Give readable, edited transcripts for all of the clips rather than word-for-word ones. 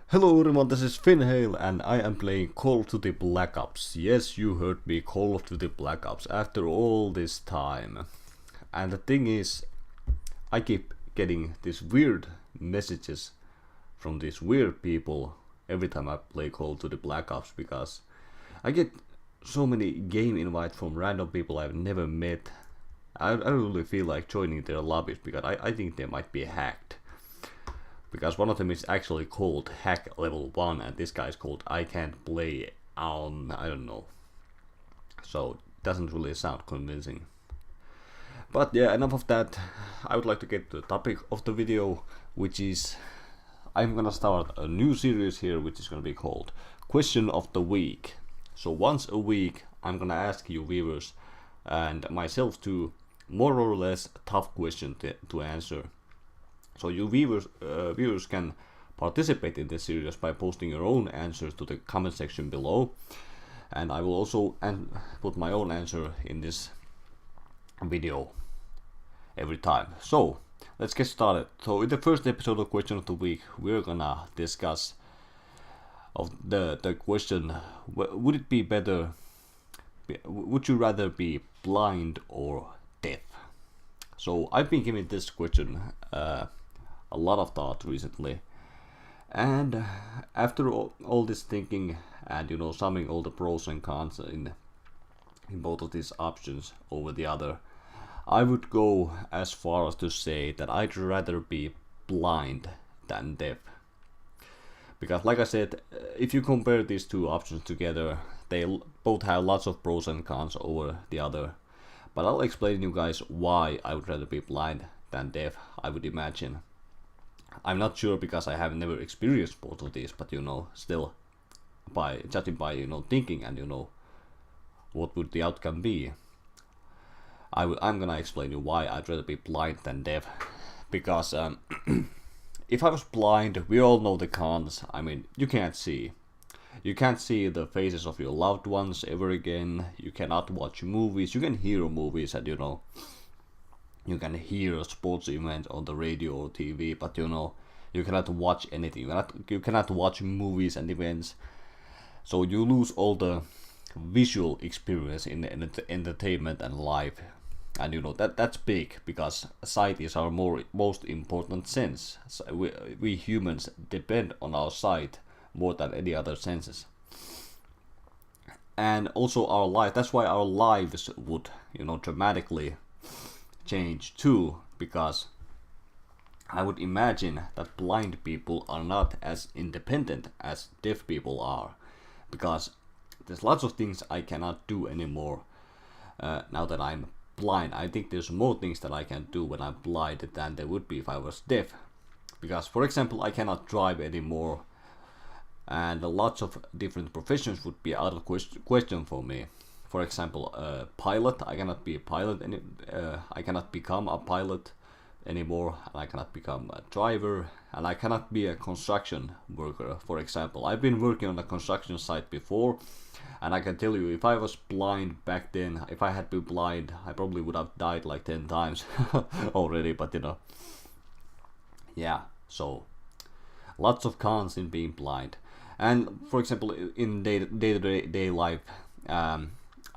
Hello everyone, this is FinnHale and I am playing Call of Duty Black Ops. Yes, you heard me, Call of Duty Black Ops, after all this time. And the thing is, I keep getting these weird messages from these weird people every time I play Call of Duty Black Ops, because I get so many game invites from random people I've never met. I really feel like joining their lobbies because I think they might be hacked. Because one of them is actually called Hack Level 1 and this guy is called I Can't Play on, I don't know. So it doesn't really sound convincing. But yeah, enough of that. I would like to get to the topic of the video, which is I'm gonna start a new series here which is gonna be called Question of the Week. So once a week I'm gonna ask you viewers and myself to more or less tough questions to answer. So you viewers can participate in this series by posting your own answers to the comment section below, and I will also put my own answer in this video every time. So let's get started. So in the first episode of Question of the Week, we're gonna discuss of the question: would it be better? Would you rather be blind or deaf? So I've been giving this question a lot of thought recently, and after all this thinking and summing all the pros and cons in both of these options over the other, I would go as far as to say that I'd rather be blind than deaf. Because like I said, if you compare these two options together, they both have lots of pros and cons over the other. But I'll explain to you guys why I would rather be blind than deaf, I would imagine. I'm not sure because I have never experienced both of these, but still, by judging by thinking and what would the outcome be, I'm gonna explain you why I'd rather be blind than deaf. Because if I was blind, we all know the cons. I mean, you can't see. You can't see the faces of your loved ones ever again. You cannot watch movies. You can hear movies and you can hear a sports event on the radio or TV, but you cannot watch anything. You cannot watch movies and events. So you lose all the visual experience in entertainment and life. And that's big because sight is our most important sense. So we humans depend on our sight more than any other senses. And also our life. That's why our lives would dramatically change too, because I would imagine that blind people are not as independent as deaf people are, because there's lots of things I cannot do anymore now that I'm blind. I think there's more things that I can do when I'm blind than there would be if I was deaf, because for example I cannot drive anymore, and lots of different professions would be out of question for me. For example, pilot. I cannot be a pilot. I cannot become a pilot anymore. And I cannot become a driver. And I cannot be a construction worker. For example, I've been working on a construction site before, and I can tell you, if I was blind back then, if I had been blind, I probably would have died like 10 times already. But yeah. So lots of cons in being blind. And for example, in day-to-day life,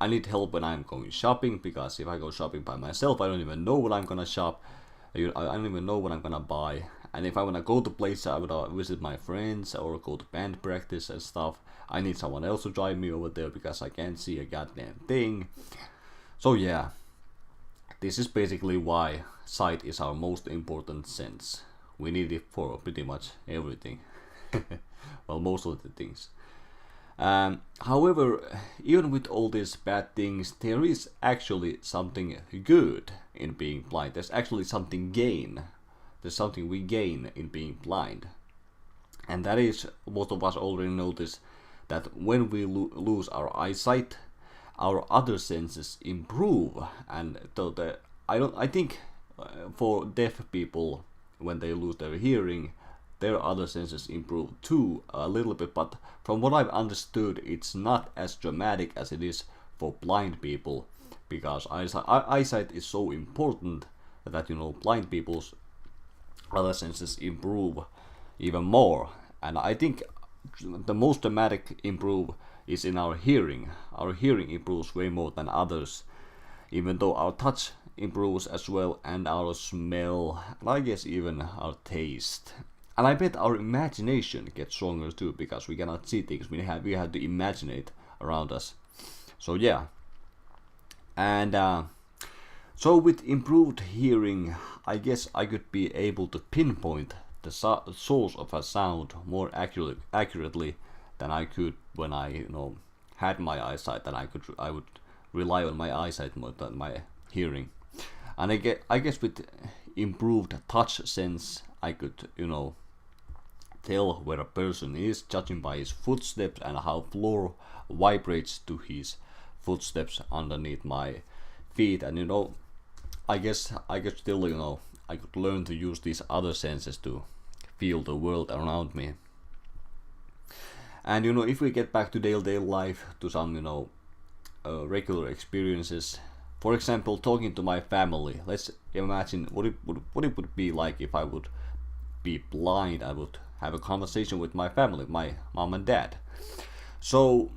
I need help when I'm going shopping, because if I go shopping by myself, I don't even know what I'm gonna shop. I don't even know what I'm gonna buy. And if I wanna go to places, I would visit my friends or go to band practice and stuff, I need someone else to drive me over there because I can't see a goddamn thing. So yeah, this is basically why sight is our most important sense. We need it for pretty much everything. Well, most of the things. However, even with all these bad things, there is actually something good in being blind. There's actually something There's something we gain in being blind. And that is, most of us already notice that when we lose our eyesight, our other senses improve. And I think for deaf people, when they lose their hearing, their other senses improve too a little bit, but from what I've understood, it's not as dramatic as it is for blind people, because eyesight is so important that blind people's other senses improve even more. And I think the most dramatic improve is in our hearing. Our hearing improves way more than others, even though our touch improves as well, and our smell, and I guess even our taste. And I bet our imagination gets stronger too, because we cannot see things, we have to imagine it around us. So yeah. And so with improved hearing, I guess I could be able to pinpoint the source of a sound more accurately than I could when I had my eyesight. That I would rely on my eyesight more than my hearing. And I guess with improved touch sense, I could tell where a person is, judging by his footsteps and how floor vibrates to his footsteps underneath my feet. And I guess I could still I could learn to use these other senses to feel the world around me. And if we get back to daily life, to some regular experiences, for example, talking to my family. Let's imagine what it would be like if I would be blind. I would have a conversation with my family, my mom and dad. So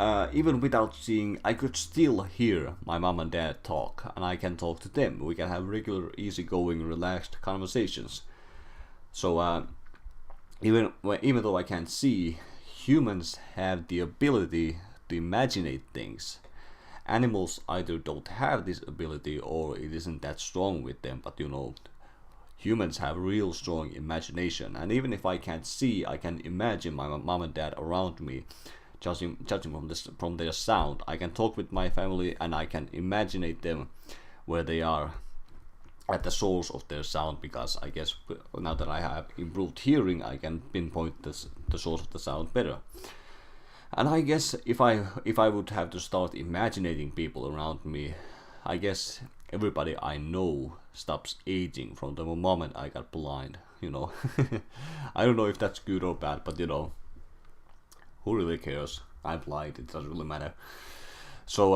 even without seeing, I could still hear my mom and dad talk, and I can talk to them. We can have regular, easygoing, relaxed conversations. So even though I can't see, humans have the ability to imagine things. Animals either don't have this ability or it isn't that strong with them, but humans have real strong imagination. And even if I can't see, I can imagine my mom and dad around me, judging from their sound. I can talk with my family and I can imagine them where they are at the source of their sound, because I guess now that I have improved hearing, I can pinpoint the source of the sound better. And I guess if I would have to start imagining people around me, I guess everybody I know stops aging from the moment I got blind. I don't know if that's good or bad, but who really cares? I'm blind, it doesn't really matter. So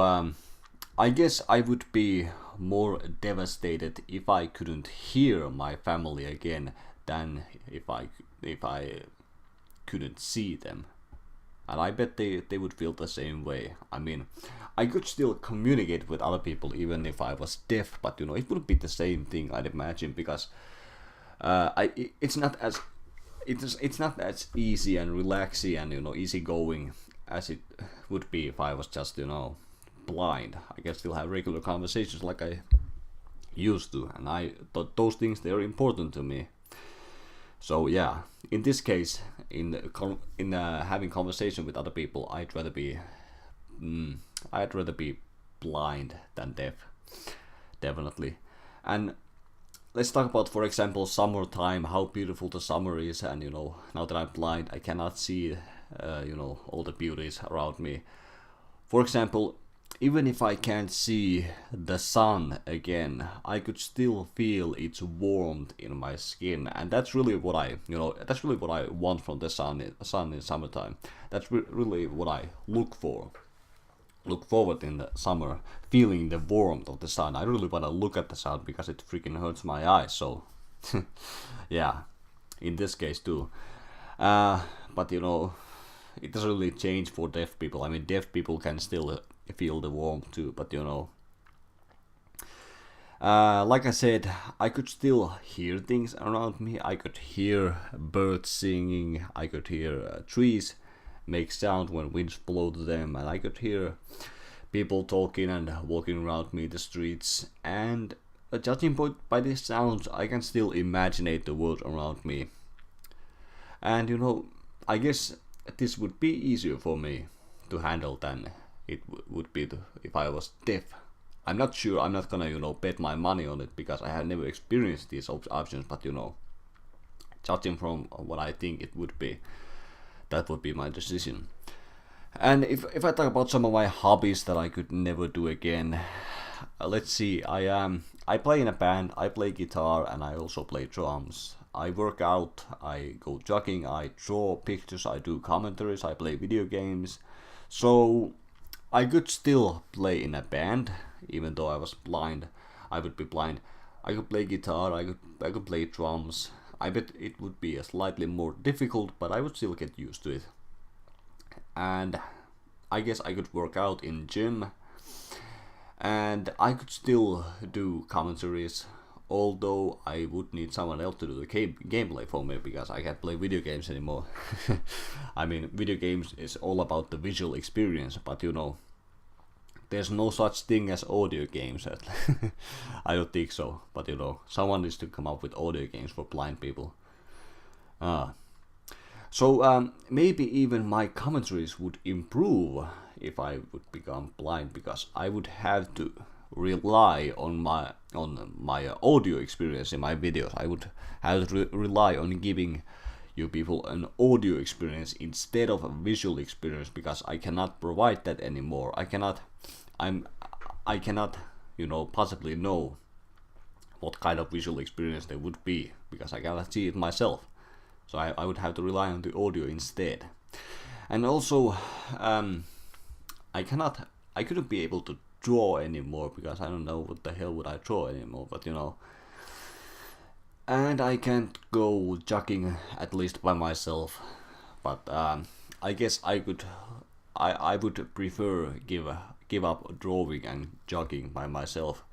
I guess I would be more devastated if I couldn't hear my family again than if I couldn't see them. And I bet they would feel the same way. I mean, I could still communicate with other people even if I was deaf, but it would be the same thing, I'd imagine, because it's not as easy and relaxing and easygoing as it would be if I was just blind. I can still have regular conversations like I used to, and those things, they're important to me. So yeah, in this case, in having conversation with other people, I'd rather be blind than deaf, definitely. And let's talk about, for example, summertime, how beautiful the summer is. And now that I'm blind, I cannot see all the beauties around me. For example, even if I can't see the sun again, I could still feel its warmth in my skin, and that's really what I want from the sun in summertime. That's really what I look forward in the summer, feeling the warmth of the sun. I really want to look at the sun because it freaking hurts my eyes. So yeah, in this case too. But it doesn't really change for deaf people. I mean, deaf people can still feel the warmth too, but like I said, I could still hear things around me. I could hear birds singing, I could hear trees make sound when winds blow to them, and I could hear people talking and walking around me the streets. And judging by these sounds, I can still imagine the world around me. And I guess this would be easier for me to handle than it would be if I was deaf. I'm not sure. I'm not gonna bet my money on it because I have never experienced these options. But judging from what I think it would be, that would be my decision. And if I talk about some of my hobbies that I could never do again, let's see. I play in a band. I play guitar and I also play drums. I work out. I go jogging. I draw pictures. I do commentaries. I play video games. So I could still play in a band, even though I was blind. I would be blind. I could play guitar. I could play drums. I bet it would be a slightly more difficult, but I would still get used to it. And I guess I could work out in gym, and I could still do commentaries, although I would need someone else to do the gameplay for me, because I can't play video games anymore. I mean, video games is all about the visual experience, but you know, there's no such thing as audio games. I don't think so, but you know, someone needs to come up with audio games for blind people. So maybe even my commentaries would improve if I would become blind, because I would have to rely on my audio experience in my videos. I would have to rely on giving you people an audio experience instead of a visual experience, because I cannot provide that anymore. I cannot, you know, possibly know what kind of visual experience there would be, because I cannot see it myself. So I would have to rely on the audio instead. And also, I couldn't be able to draw anymore, because I don't know what the hell would I draw anymore, but you know. And I can't go jogging, at least by myself. But I guess I would prefer give up drawing and jogging by myself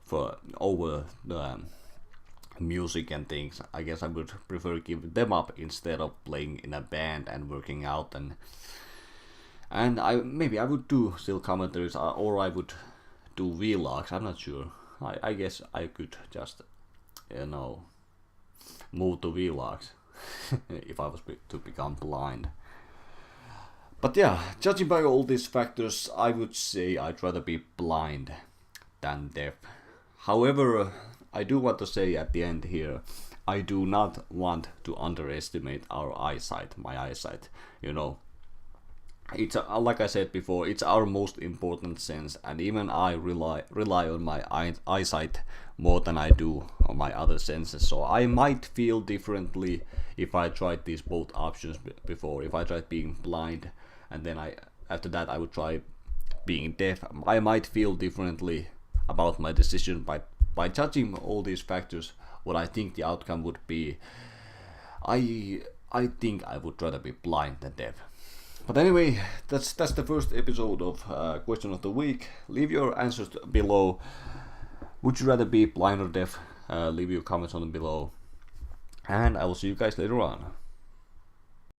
for over the music and things. I guess I would prefer give them up instead of playing in a band and working out, and maybe I would do still commentaries, or I would do vlogs. I'm not sure. I guess I could just, you know, move to vlogs if I was to become blind. But yeah, judging by all these factors, I would say I'd rather be blind than deaf. However, I do want to say at the end here, I do not want to underestimate our eyesight, my eyesight. You know, it's like I said before, it's our most important sense, and even I rely on my eyesight more than I do on my other senses. So I might feel differently if I tried these both options before. If I tried being blind and then after that I would try being deaf, I might feel differently about my decision by judging all these factors. What I think the outcome would be, I think I would rather be blind than deaf. But anyway, that's the first episode of Question of the Week. Leave your answers below. Would you rather be blind or deaf? Leave your comments on below, and I will see you guys later on.